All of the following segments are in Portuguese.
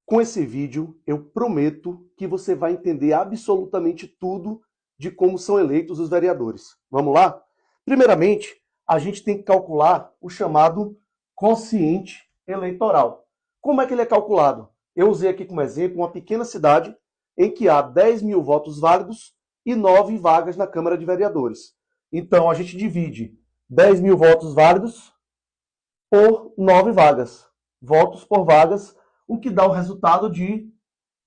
Com esse vídeo, eu prometo que você vai entender absolutamente tudo de como são eleitos os vereadores. Vamos lá? Primeiramente, a gente tem que calcular o chamado quociente eleitoral. Como é que ele é calculado? Eu usei aqui como exemplo uma pequena cidade em que há 10 mil votos válidos e 9 vagas na Câmara de Vereadores. Então, a gente divide 10 mil votos válidos por 9 vagas. Votos por vagas, o que dá o resultado de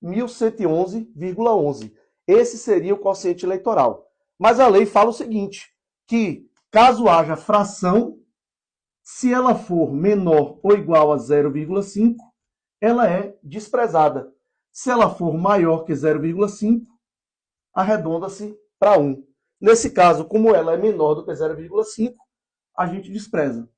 1.111,11. Esse seria o quociente eleitoral. Mas a lei fala o seguinte, que caso haja fração, se ela for menor ou igual a 0,5, ela é desprezada. Se ela for maior que 0,5, arredonda-se para 1. Nesse caso, como ela é menor do que 0,5, a gente despreza.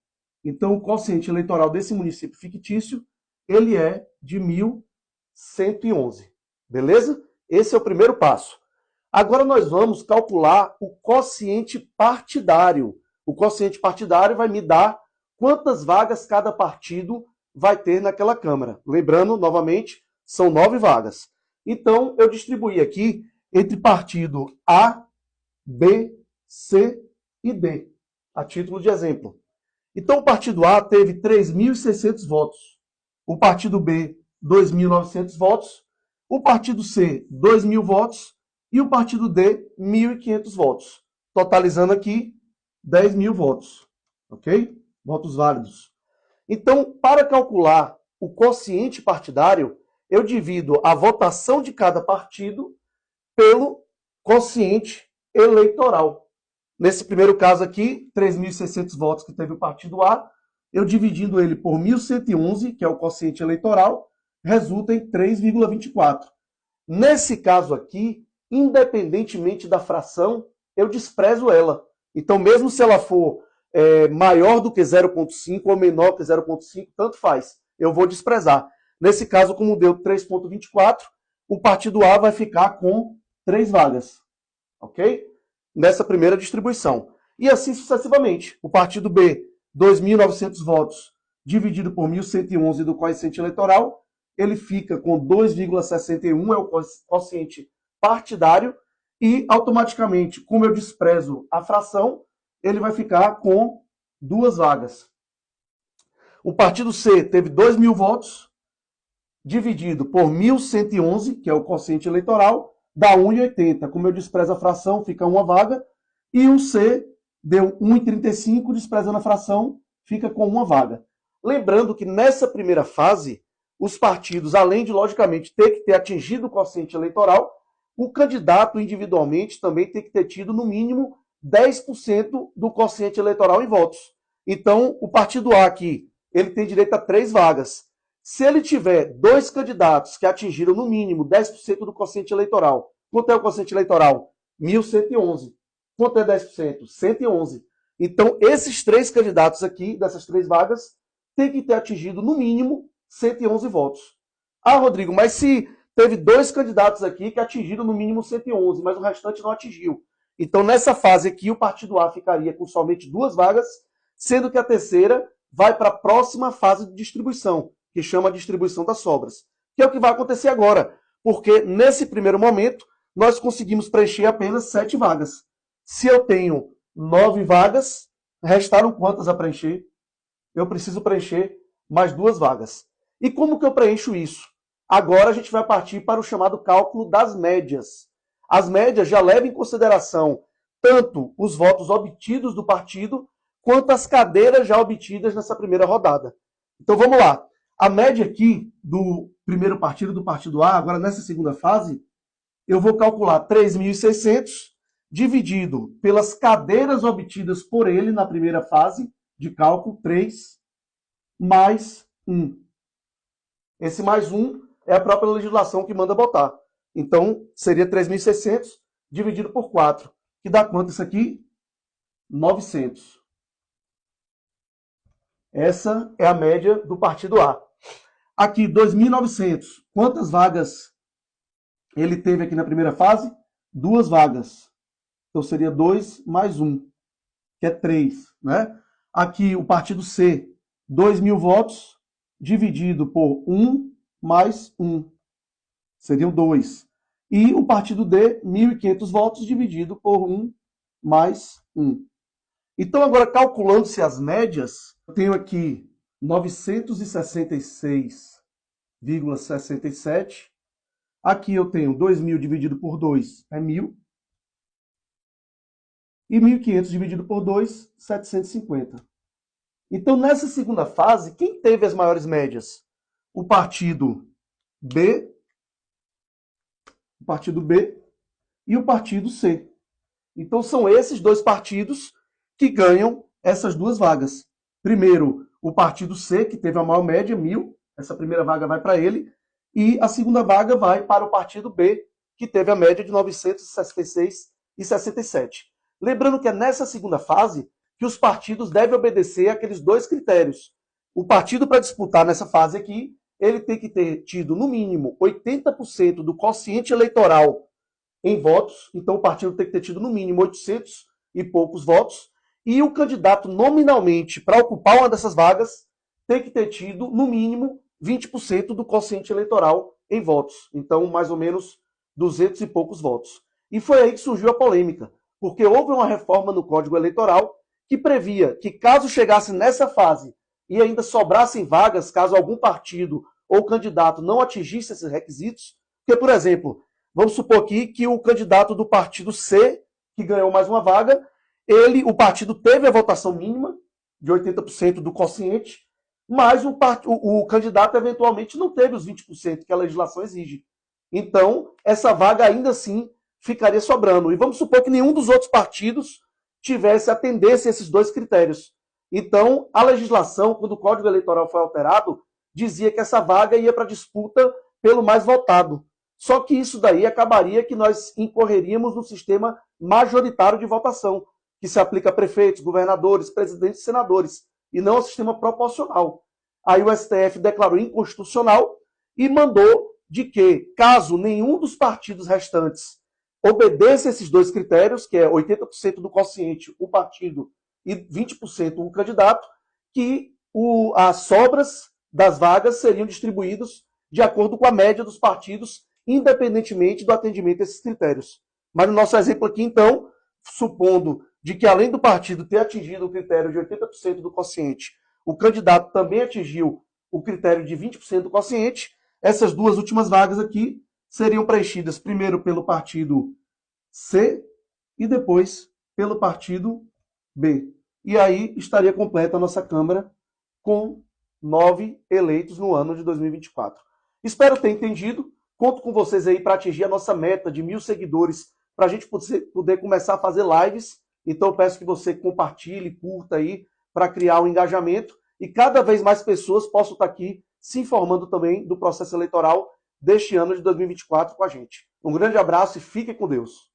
Então, o quociente eleitoral desse município fictício, ele é de 1.111. Beleza? Esse é o primeiro passo. Agora nós vamos calcular o quociente partidário. O quociente partidário vai me dar quantas vagas cada partido vai ter naquela Câmara. Lembrando, novamente, são 9 vagas. Então, eu distribuí aqui entre partido A, B, C e D, a título de exemplo. Então, o partido A teve 3.600 votos, o partido B, 2.900 votos, o partido C, 2.000 votos e o partido D, 1.500 votos, totalizando aqui 10.000 votos, ok? Votos válidos. Então, para calcular o quociente partidário, eu divido a votação de cada partido pelo quociente eleitoral. Nesse primeiro caso aqui, 3.600 votos que teve o partido A, eu dividindo ele por 1.111, que é o quociente eleitoral, resulta em 3,24. Nesse caso aqui, independentemente da fração, eu desprezo ela. Então, mesmo se ela for maior do que 0,5 ou menor que 0,5, tanto faz. Eu vou desprezar. Nesse caso, como deu 3,24, o partido A vai ficar com 3 vagas. Ok? Nessa primeira distribuição. E assim sucessivamente. O partido B, 2.900 votos, dividido por 1.111 do quociente eleitoral, ele fica com 2,61, é o quociente partidário, e automaticamente, como eu desprezo a fração, ele vai ficar com 2 vagas. O partido C teve 2.000 votos, dividido por 1.111, que é o quociente eleitoral, dá 1,80. Como eu desprezo a fração, fica uma vaga. E o C deu 1,35, desprezando a fração, fica com uma vaga. Lembrando que nessa primeira fase, os partidos, além de, logicamente, ter que ter atingido o quociente eleitoral, o candidato individualmente também tem que ter tido, no mínimo, 10% do quociente eleitoral em votos. Então, o partido A aqui, ele tem direito a 3 vagas. Se ele tiver 2 candidatos que atingiram, no mínimo, 10% do quociente eleitoral, quanto é o quociente eleitoral? 1.111. Quanto é 10%? 111. Então, esses 3 candidatos aqui, dessas 3 vagas, têm que ter atingido, no mínimo, 111 votos. Ah, Rodrigo, mas se teve 2 candidatos aqui que atingiram, no mínimo, 111, mas o restante não atingiu. Então, nessa fase aqui, o partido A ficaria com somente 2 vagas, sendo que a terceira vai para a próxima fase de distribuição, que chama a distribuição das sobras, que é o que vai acontecer agora, porque nesse primeiro momento nós conseguimos preencher apenas 7 vagas. Se eu tenho 9 vagas, restaram quantas a preencher? Eu preciso preencher mais 2 vagas. E como que eu preencho isso? Agora a gente vai partir para o chamado cálculo das médias. As médias já levam em consideração tanto os votos obtidos do partido, quanto as cadeiras já obtidas nessa primeira rodada. Então vamos lá. A média aqui do primeiro partido, do partido A, agora nessa segunda fase, eu vou calcular 3.600 dividido pelas cadeiras obtidas por ele na primeira fase de cálculo, 3, mais 1. Esse mais 1 é a própria legislação que manda botar. Então, seria 3.600 dividido por 4, que dá quanto isso aqui? 900. Essa é a média do partido A. Aqui, 2.900. Quantas vagas ele teve aqui na primeira fase? 2 vagas. Então, seria 2 mais 1, que é 3. Né? Aqui, o partido C, 2.000 votos, dividido por 1 mais 1. Seriam 2. E o partido D, 1.500 votos dividido por 1 mais 1. Então, agora, calculando-se as médias, eu tenho aqui 966,67. Aqui eu tenho 2.000 dividido por 2 é 1.000. E 1.500 dividido por 2, 750. Então, nessa segunda fase, quem teve as maiores médias? O partido B e o partido C. Então, são esses dois partidos que ganham essas duas vagas. Primeiro, o partido C, que teve a maior média, 1.000. Essa primeira vaga vai para ele. E a segunda vaga vai para o partido B, que teve a média de 966,67. Lembrando que é nessa segunda fase que os partidos devem obedecer àqueles dois critérios. O partido, para disputar nessa fase aqui, ele tem que ter tido, no mínimo, 80% do quociente eleitoral em votos. Então, o partido tem que ter tido, no mínimo, 800 e poucos votos. E o candidato, nominalmente, para ocupar uma dessas vagas, tem que ter tido, no mínimo, 20% do quociente eleitoral em votos. Então, mais ou menos 200 e poucos votos. E foi aí que surgiu a polêmica, porque houve uma reforma no Código Eleitoral que previa que, caso chegasse nessa fase e ainda sobrassem vagas, caso algum partido ou candidato não atingisse esses requisitos, porque, por exemplo, vamos supor aqui que o candidato do partido C, que ganhou mais uma vaga, o partido teve a votação mínima de 80% do quociente, mas o candidato eventualmente não teve os 20% que a legislação exige. Então, essa vaga ainda assim ficaria sobrando. E vamos supor que nenhum dos outros partidos atendesse a esses dois critérios. Então, a legislação, quando o Código Eleitoral foi alterado, dizia que essa vaga ia para disputa pelo mais votado. Só que isso daí acabaria que nós incorreríamos no sistema majoritário de votação, que se aplica a prefeitos, governadores, presidentes e senadores, e não ao sistema proporcional. Aí o STF declarou inconstitucional e mandou de que, caso nenhum dos partidos restantes obedeça esses dois critérios, que é 80% do quociente o partido e 20% o candidato, que as sobras das vagas seriam distribuídas de acordo com a média dos partidos, independentemente do atendimento a esses critérios. Mas no nosso exemplo aqui, então, supondo de que além do partido ter atingido o critério de 80% do quociente, o candidato também atingiu o critério de 20% do quociente, essas duas últimas vagas aqui seriam preenchidas primeiro pelo partido C e depois pelo partido B. E aí estaria completa a nossa Câmara com 9 eleitos no ano de 2024. Espero ter entendido. Conto com vocês aí para atingir a nossa meta de 1.000 seguidores, para a gente poder começar a fazer lives. Então eu peço que você compartilhe, curta aí, para criar um engajamento e cada vez mais pessoas possam estar aqui se informando também do processo eleitoral deste ano de 2024 com a gente. Um grande abraço e fique com Deus.